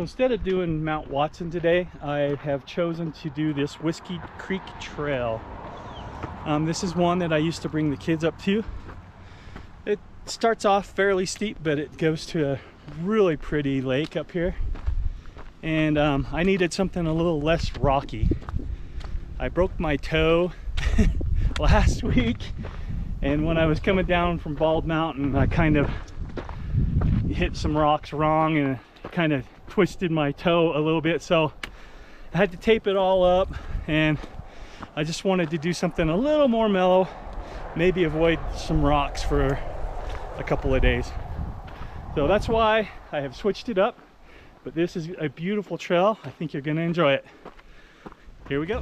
instead of doing Mount Watson today, I have chosen to do this Whiskey Creek Trail. This is one that I used to bring the kids up to. It starts off fairly steep, but it goes to a really pretty lake up here. And I needed something a little less rocky. I broke my toe last week, and when I was coming down from Bald Mountain, I kind of hit some rocks wrong and kind of twisted my toe a little bit, so I had to tape it all up, and I just wanted to do something a little more mellow, maybe avoid some rocks for a couple of days. So that's why I have switched it up, but this is a beautiful trail. I think you're going to enjoy it. Here we go.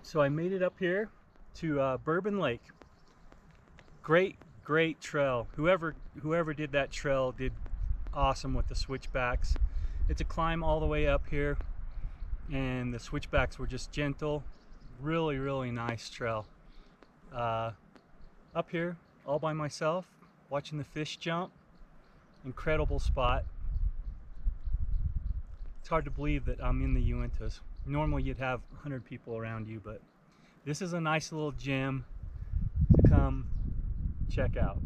So I made it up here to Bourbon Lake. Great trail. Whoever did that trail did awesome with the switchbacks. It's a climb all the way up here, and the switchbacks were just gentle. Really nice trail. Up here all by myself, watching the fish jump. Incredible spot. It's hard to believe that I'm in the Uintas. Normally you'd have 100 people around you, but this is a nice little gem to come check out.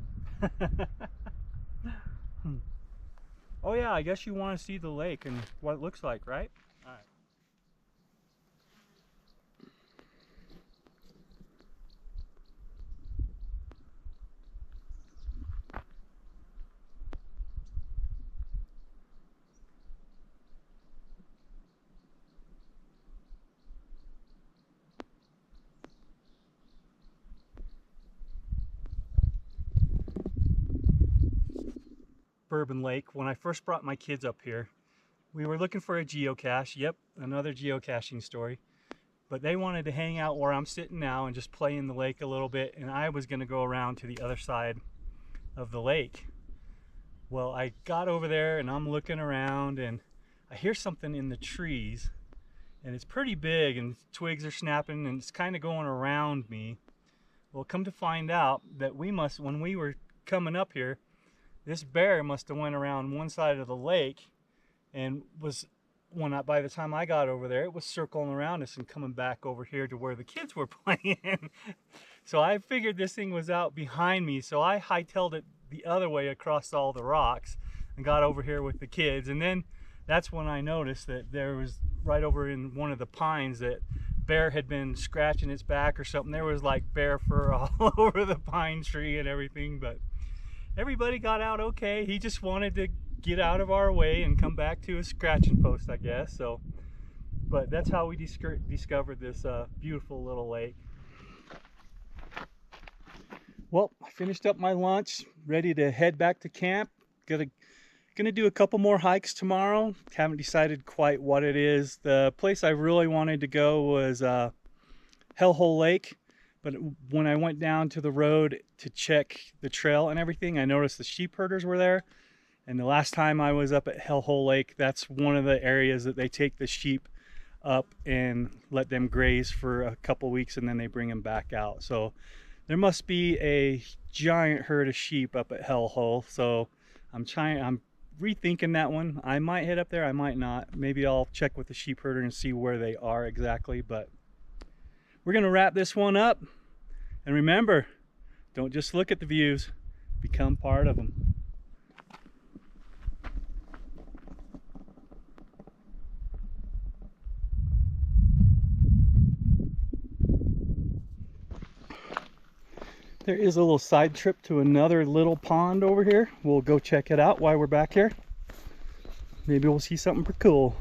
Oh yeah, I guess you want to see the lake and what it looks like, right? All right. Bourbon Lake. When I first brought my kids up here, we were looking for a geocache. Yep, another geocaching story. But they wanted to hang out where I'm sitting now and just play in the lake a little bit, and I was going to go around to the other side of the lake. Well, I got over there and I'm looking around, and I hear something in the trees, and it's pretty big, and twigs are snapping, and it's kind of going around me. Well, come to find out that when we were coming up here, this bear must have went around one side of the lake, and by the time I got over there, it was circling around us and coming back over here to where the kids were playing. So I figured this thing was out behind me, so I hightailed it the other way across all the rocks and got over here with the kids. And then that's when I noticed that there was, right over in one of the pines, that bear had been scratching its back or something. There was like bear fur all over the pine tree and everything, but everybody got out okay. He just wanted to get out of our way and come back to his scratching post, I guess. So, but that's how we discovered this beautiful little lake. Well, I finished up my lunch, ready to head back to camp. Gonna do a couple more hikes tomorrow. Haven't decided quite what it is. The place I really wanted to go was Hellhole Lake. But when I went down to the road to check the trail and everything, I noticed the sheep herders were there. And the last time I was up at Hellhole Lake, that's one of the areas that they take the sheep up and let them graze for a couple weeks, and then they bring them back out. So there must be a giant herd of sheep up at Hellhole. So I'm rethinking that one. I might head up there, I might not. Maybe I'll check with the sheep herder and see where they are exactly, but we're gonna wrap this one up. And remember, don't just look at the views, become part of them. There is a little side trip to another little pond over here. We'll go check it out while we're back here. Maybe we'll see something pretty cool.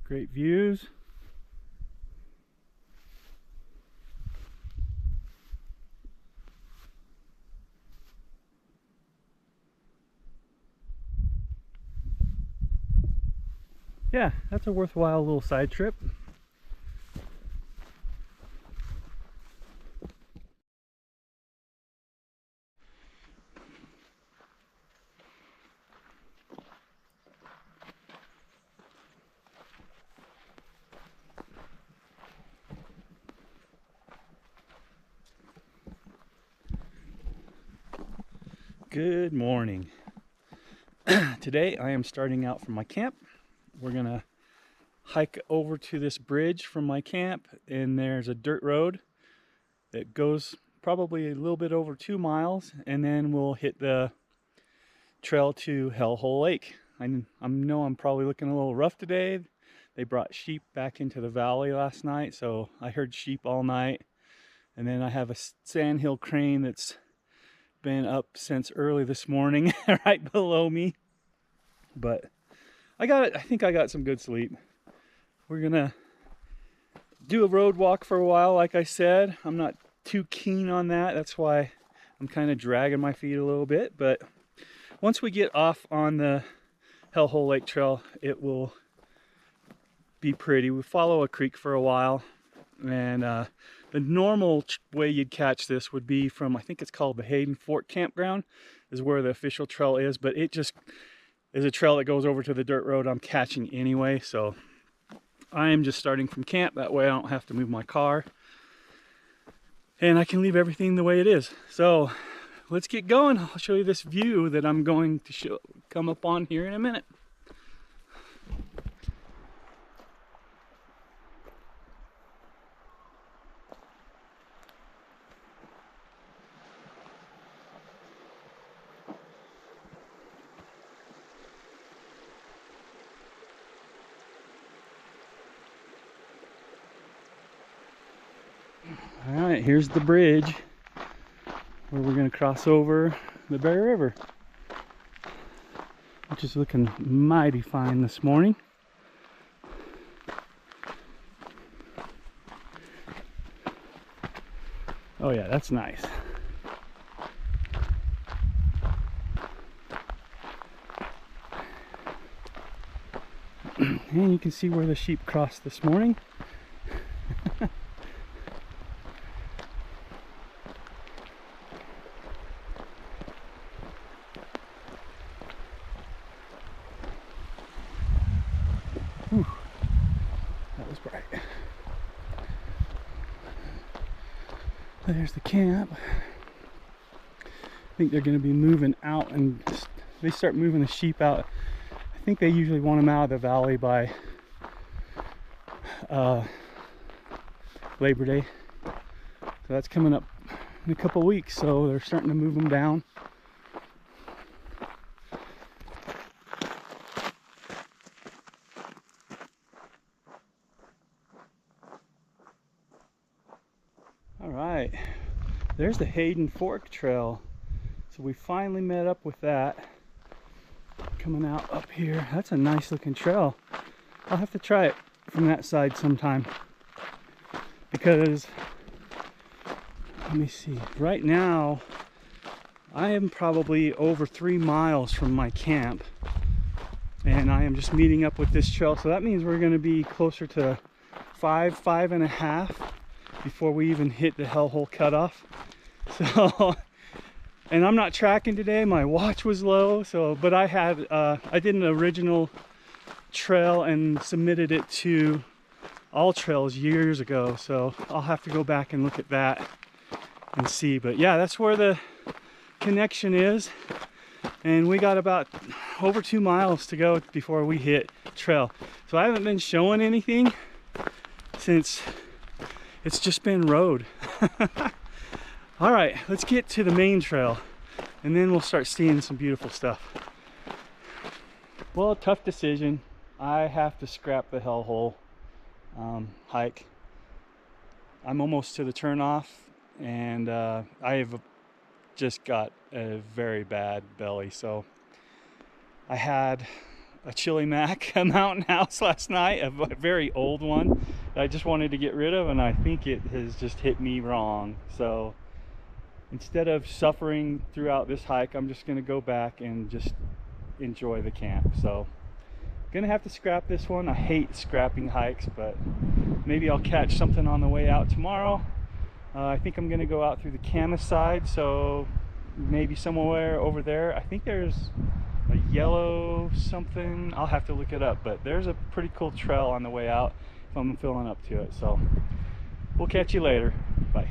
Great views. Yeah, that's a worthwhile little side trip. Good morning. Today I am starting out from my camp. We're gonna hike over to this bridge from my camp, and there's a dirt road that goes probably a little bit over 2 miles, and then we'll hit the trail to Hellhole Lake. I know I'm probably looking a little rough today. They brought sheep back into the valley last night, so I heard sheep all night. And then I have a sandhill crane that's been up since early this morning right below me. But I think I got some good sleep. We're gonna do a road walk for a while. Like I said, I'm not too keen on that. That's why I'm kind of dragging my feet a little bit. But once we get off on the Hellhole Lake Trail, it will be pretty. We follow a creek for a while, and the normal way you'd catch this would be from, I think it's called the Hayden Fort Campground, is where the official trail is, but it just is a trail that goes over to the dirt road I'm catching anyway. So I am just starting from camp. That way I don't have to move my car, and I can leave everything the way it is. So let's get going. I'll show you this view that I'm going to come up on here in a minute. All right, here's the bridge where we're going to cross over the Bear River, which is looking mighty fine this morning. Oh yeah, that's nice. And you can see where the sheep crossed this morning. Whew, that was bright. There's the camp. I think they're going to be moving out, and they start moving the sheep out. I think they usually want them out of the valley by Labor Day. So that's coming up in a couple weeks, so they're starting to move them down. All right, there's the Hayden Fork Trail. So we finally met up with that. Coming out up here. That's a nice looking trail. I'll have to try it from that side sometime, because let me see, right now I am probably over 3 miles from my camp, and I am just meeting up with this trail, so that means we're going to be closer to 5.5 before we even hit the Hellhole cutoff. So and I'm not tracking today, my watch was low, so but I did an original trail and submitted it to All Trails years ago, so I'll have to go back and look at that and see. But yeah, that's where the connection is, and we got about over 2 miles to go before we hit trail. So I haven't been showing anything since it's just been road. All right, let's get to the main trail and then we'll start seeing some beautiful stuff. Well, tough decision. I have to scrap the hellhole hike. I'm almost to the turnoff, and I have just got a very bad belly. So I had a chili mac, a mountain house last night, a very old one that I just wanted to get rid of, and I think it has just hit me wrong. So instead of suffering throughout this hike, I'm just going to go back and just enjoy the camp. So gonna have to scrap this one. I hate scrapping hikes, but maybe I'll catch something on the way out tomorrow. I think I'm gonna go out through the Camas side, so maybe somewhere over there. I think there's a yellow something. I'll have to look it up, but there's a pretty cool trail on the way out if I'm feeling up to it. So we'll catch you later. Bye.